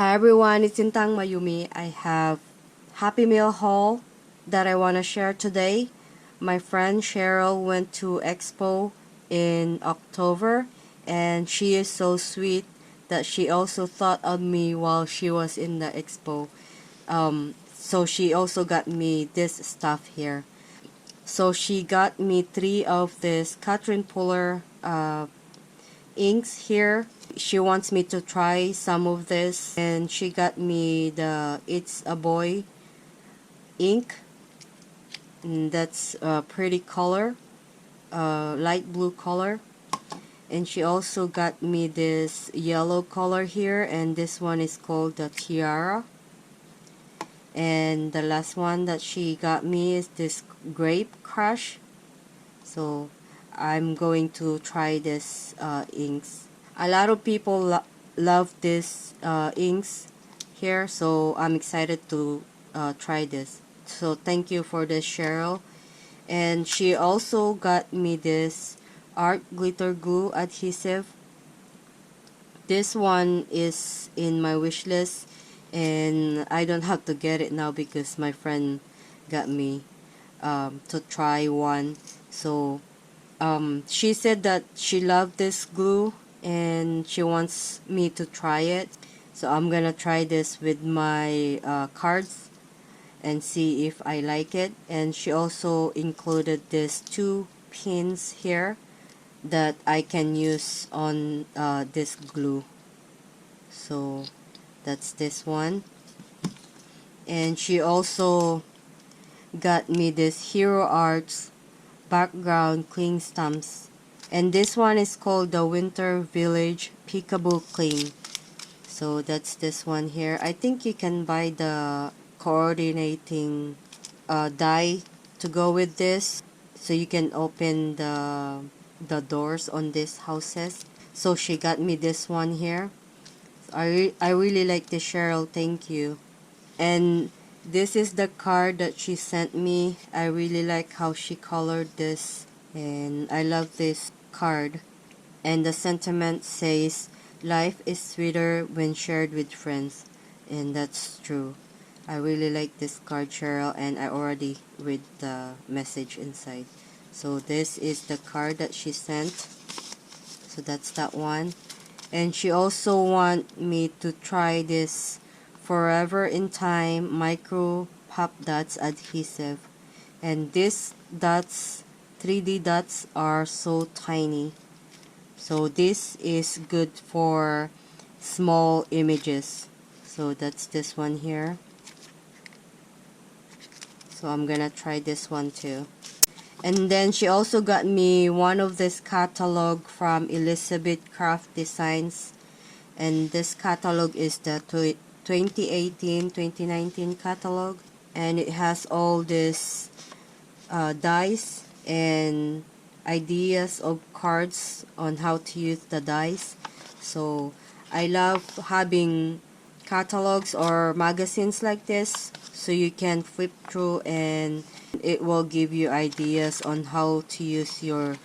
Hi everyone, it's Sintang Mayumi. I have Happy Meal haul that I want to share today. My friend Cherryl went to Expo in October and she is so sweet that she also thought of me while she was in the Expo. So she also got me this stuff here. So she got me 3 of this Catherine Puller inks here. She wants me to try some of this, and she got me the It's a Boy ink, and that's a pretty color, light blue color. And she also got me this yellow color here, and this one is called the Tiara. And the last one that she got me is this Grape Crush. So I'm going to try this inks. A lot of people love this inks here, so I'm excited to try this. So thank you for this, Cherryl. And she also got me this art glitter glue adhesive. This one is in my wish list, and I don't have to get it now because my friend got me to try one. So she said that she loved this glue and she wants me to try it. So I'm gonna try this with my cards and see if I like it. And she also included these 2 pins here that I can use on this glue. So that's this one. And she also got me this Hero Arts background cling stamps, and this one is called the Winter Village Peekaboo Cling. So that's this one here. I think you can buy the coordinating die to go with this, so you can open the doors on these houses. So she got me this one here. I really like this, Cherryl. Thank you. And this is the card that she sent me. I really like how she colored this, and I love this card. And the sentiment says, "Life is sweeter when shared with friends." And that's true. I really like this card, Cherryl, and I already read the message inside. So this is the card that she sent. So that's that one. And she also want me to try this Forever in Time Micro Pop Dots adhesive. And these dots, 3D dots, are so tiny. So this is good for small images. So that's this one here. So I'm gonna try this one too. And then she also got me one of this catalog from Elizabeth Craft Designs. And this catalog is the 2018-2019 catalog. And it has all this dies and ideas of cards on how to use the dies. So I love having catalogs or magazines like this, so you can flip through and it will give you ideas on how to use your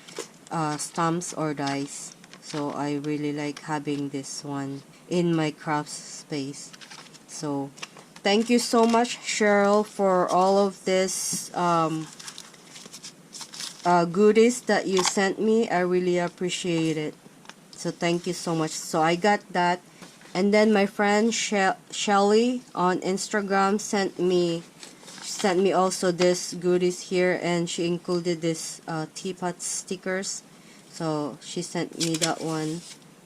stamps or dies. So I really like having this one in my craft space. So thank you so much, Cherryl, for all of this goodies that you sent me. I really appreciate it. So thank you so much. So I got that. And then my friend Shelly on Instagram sent me also this goodies here, and she included this teapot stickers. So she sent me that one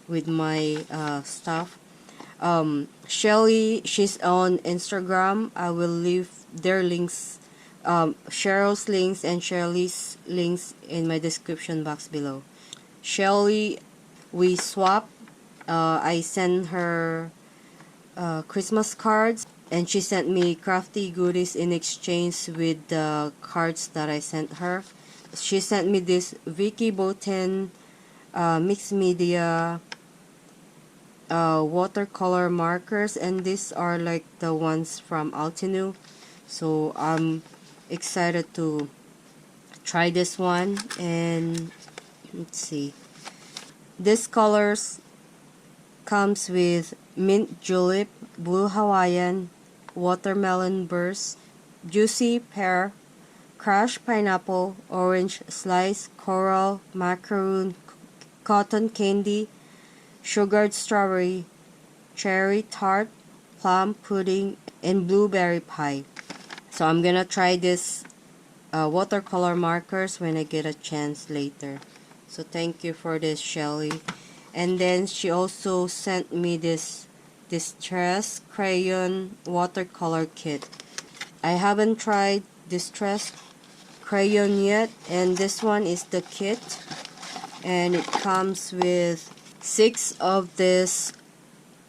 with my stuff. Shelly, she's on Instagram. I will leave their links, Cheryl's links and Shelly's links in my description box below. Shelly, we swap. I sent her Christmas cards, and she sent me crafty goodies in exchange with the cards that I sent her. She sent me this Vicki Boutin mixed media watercolor markers, and these are like the ones from Altinu. So I'm excited to try this one. And let's see, this colors comes with mint julep, Blue Hawaiian, Watermelon Burst, Juicy Pear, Crushed Pineapple, Orange Slice, Coral, Macaroon, Cotton Candy, Sugared Strawberry, Cherry Tart, Plum Pudding, and Blueberry Pie. So I'm gonna try this watercolor markers when I get a chance later. So thank you for this, Shelly. And then she also sent me this Distress Crayon watercolor kit. I haven't tried Distress Crayon yet, and this one is the kit, and it comes with 6 of this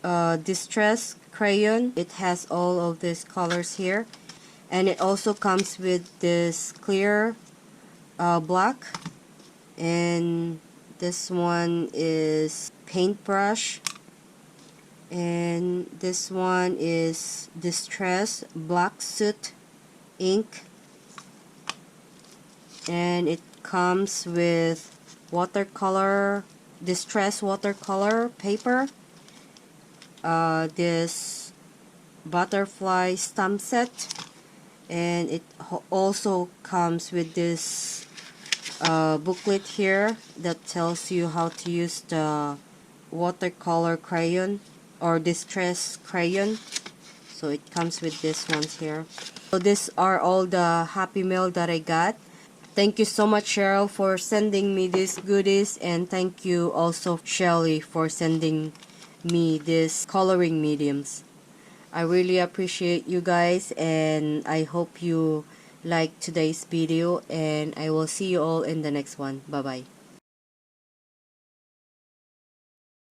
Distress Crayon. It has all of these colors here, and it also comes with this clear black, and this one is paintbrush, and this one is Distress Black Soot ink, and it comes with watercolor, Distress watercolor paper, this butterfly stamp set, and it also comes with this booklet here that tells you how to use the watercolor crayon or Distress crayon. So it comes with this ones here. So these are all the Happy Meal that I got. Thank you so much, Cheryl, for sending me these goodies, and thank you also, Shelly, for sending me these coloring mediums. I really appreciate you guys, and I hope you liked today's video, and I will see you all in the next one. Bye bye.